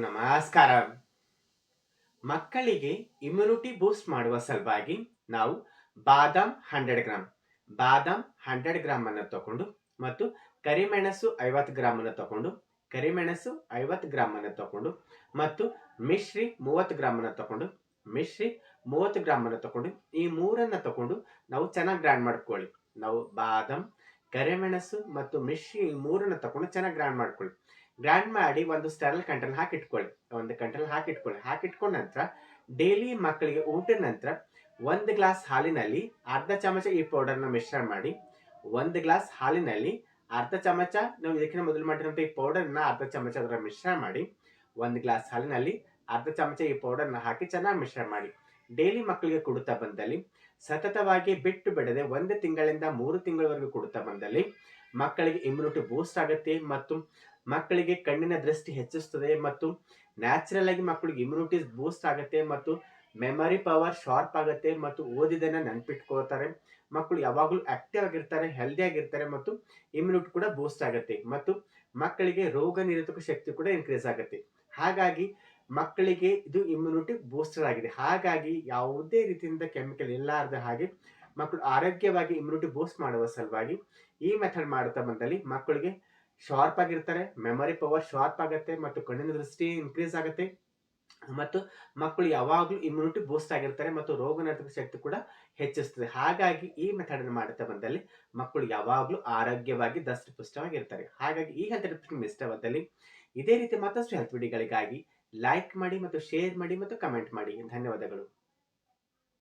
ನಮಸ್ಕಾರ. ಮಕ್ಕಳಿಗೆ ಇಮ್ಯುನಿಟಿ ಬೂಸ್ಟ್ ಮಾಡುವ ಸಲುವಾಗಿ ನಾವು ಬಾದಾಮ್ 100 ಗ್ರಾಂ ಬಾದಾಮ್ 100 ಗ್ರಾಂ ಅನ್ನು ತಕೊಂಡು ಮತ್ತು ಕರಿಮೆಣಸು 50 ಗ್ರಾಂ ಅನ್ನು ತಕೊಂಡು ಕರಿಮೆಣಸು 50 ಗ್ರಾಂ ಅನ್ನು ತಕೊಂಡು ಮತ್ತು ಮಿಶ್ರಿ 30 ಗ್ರಾಂ ಅನ್ನು ತಕೊಂಡು ಮಿಶ್ರಿ 30 ಗ್ರಾಂ ಅನ್ನು ತಕೊಂಡು ಈ ಮೂರನ್ನ ತಕೊಂಡು ನಾವು ಚೆನ್ನಾಗಿ ಗ್ರೈಂಡ್ ಮಾಡ್ಕೊಳ್ಳಿ. ನಾವು ಬಾದಾಮ್, ಕರಿಮೆಣಸು ಮತ್ತು ಮಿಶ್ರಿ ಈ ಮೂರನ್ನ ತಕೊಂಡು ಚೆನ್ನಾಗಿ ಗ್ರೈಂಡ್ ಮಾಡ್ಕೊಳ್ಳಿ. ಗ್ರೈಂಡ್ ಮಾಡಿ ಒಂದು ಸ್ಟೆರಲ್ ಕಂಟೈನರ್ ಹಾಕಿಟ್ಕೊಳ್ಳಿ. ಒಂದು ಕಂಟೈನರ್ ಹಾಕಿಟ್ಕೊಂಡ ನಂತರ ಡೈಲಿ ಮಕ್ಕಳಿಗೆ ಊಟದ ನಂತರ 1 ಗ್ಲಾಸ್ ಹಾಲಿನಲ್ಲಿ ಅರ್ಧ ಚಮಚ ಈ ಪೌಡರ್ನ ಮಿಶ್ರಣ ಮಾಡಿ. 1 ಗ್ಲಾಸ್ ಹಾಲಿನಲ್ಲಿ ಅರ್ಧ ಚಮಚ ನಾವು ಇದಕ್ಕಿಂತ ಮೊದಲು ಮಾಡಿರುವಂತ ಈ ಪೌಡರ್ನ ಅರ್ಧ ಚಮಚ ಅದರ ಮಿಶ್ರಣ ಮಾಡಿ. 1 ಗ್ಲಾಸ್ ಹಾಲಿನಲ್ಲಿ ಅರ್ಧ ಚಮಚ ಈ ಪೌಡರ್ನ ಹಾಕಿ ಚೆನ್ನಾಗಿ ಮಿಶ್ರಣ ಮಾಡಿ ಡೈಲಿ ಮಕ್ಕಳಿಗೆ ಕೊಡುತ್ತಾ ಬಂದಲ್ಲಿ, ಸತತವಾಗಿ ಬಿಟ್ಟು ಬಿಡದೆ 1 ತಿಂಗಳಿಂದ 3 ತಿಂಗಳವರೆಗೂ ಕೊಡುತ್ತಾ ಬಂದಲ್ಲಿ ಮಕ್ಕಳಿಗೆ ಇಮ್ಯುನಿಟಿ ಬೂಸ್ಟ್ ಆಗುತ್ತೆ ಮತ್ತು ಮಕ್ಕಳಿಗೆ ಕಣ್ಣಿನ ದೃಷ್ಟಿ ಹೆಚ್ಚಿಸುತ್ತದೆ ಮತ್ತು ನ್ಯಾಚುರಲ್ ಆಗಿ ಮಕ್ಕಳಿಗೆ ಇಮ್ಯುನಿಟಿ ಬೂಸ್ಟ್ ಆಗುತ್ತೆ ಮತ್ತು ಮೆಮರಿ ಪವರ್ ಶಾರ್ಪ್ ಆಗುತ್ತೆ ಮತ್ತು ಓದಿದನ್ನ ನೆನಪಿಟ್ಕೋತಾರೆ. ಮಕ್ಕಳು ಯಾವಾಗಲೂ ಆಕ್ಟಿವ್ ಆಗಿರ್ತಾರೆ, ಹೆಲ್ದಿ ಆಗಿರ್ತಾರೆ ಮತ್ತು ಇಮ್ಯುನಿಟಿ ಕೂಡ ಬೂಸ್ಟ್ ಆಗುತ್ತೆ ಮತ್ತು ಮಕ್ಕಳಿಗೆ ರೋಗ ನಿರೋಧಕ ಶಕ್ತಿ ಕೂಡ ಇನ್ಕ್ರೀಸ್ ಆಗುತ್ತೆ. ಹಾಗಾಗಿ ಮಕ್ಕಳಿಗೆ ಇದು ಇಮ್ಯುನಿಟಿ ಬೂಸ್ಟರ್ ಆಗಿದೆ. ಹಾಗಾಗಿ ಯಾವುದೇ ರೀತಿಯಿಂದ ಕೆಮಿಕಲ್ ಇಲ್ಲಾರದ ಹಾಗೆ ಮಕ್ಕಳು ಆರೋಗ್ಯವಾಗಿ ಇಮ್ಯುನಿಟಿ ಬೂಸ್ಟ್ ಮಾಡುವ ಸಲುವಾಗಿ ಈ ಮೆಥಡ್ ಮಾಡುತ್ತಾ ಬಂದಲ್ಲಿ ಮಕ್ಕಳಿಗೆ ಶಾರ್ಪ್ ಆಗಿರ್ತಾರೆ, ಮೆಮರಿ ಪವರ್ ಶಾರ್ಪ್ ಆಗುತ್ತೆ ಮತ್ತು ಕಣ್ಣಿನ ದೃಷ್ಟಿ ಇನ್ಕ್ರೀಸ್ ಆಗುತ್ತೆ ಮತ್ತು ಮಕ್ಕಳು ಯಾವಾಗಲೂ ಇಮ್ಯುನಿಟಿ ಬೂಸ್ಟ್ ಆಗಿರ್ತಾರೆ ಮತ್ತು ರೋಗ ನಿರೋಧಕ ಶಕ್ತಿ ಕೂಡ ಹೆಚ್ಚಿಸ್ತದೆ. ಹಾಗಾಗಿ ಈ ಮೆಥಡ್ ಅನ್ನು ಮಾಡುತ್ತಾ ಬಂದಲ್ಲಿ ಮಕ್ಕಳು ಯಾವಾಗಲೂ ಆರೋಗ್ಯವಾಗಿ ದಷ್ಟಪುಷ್ಟವಾಗಿರ್ತಾರೆ. ಹಾಗಾಗಿ ಈ ಹೆಲ್ತ್ ಟಿಪ್ಸ್ ನಿಮ್ಗೆ ಇಷ್ಟವಾದಲ್ಲಿ ಇದೇ ರೀತಿ ಮತ್ತಷ್ಟು ಹೆಲ್ತ್ ವಿಡಿಯೋಗಳಿಗಾಗಿ ಲೈಕ್ ಮಾಡಿ ಮತ್ತು ಶೇರ್ ಮಾಡಿ ಮತ್ತು ಕಮೆಂಟ್ ಮಾಡಿ. ಧನ್ಯವಾದಗಳು.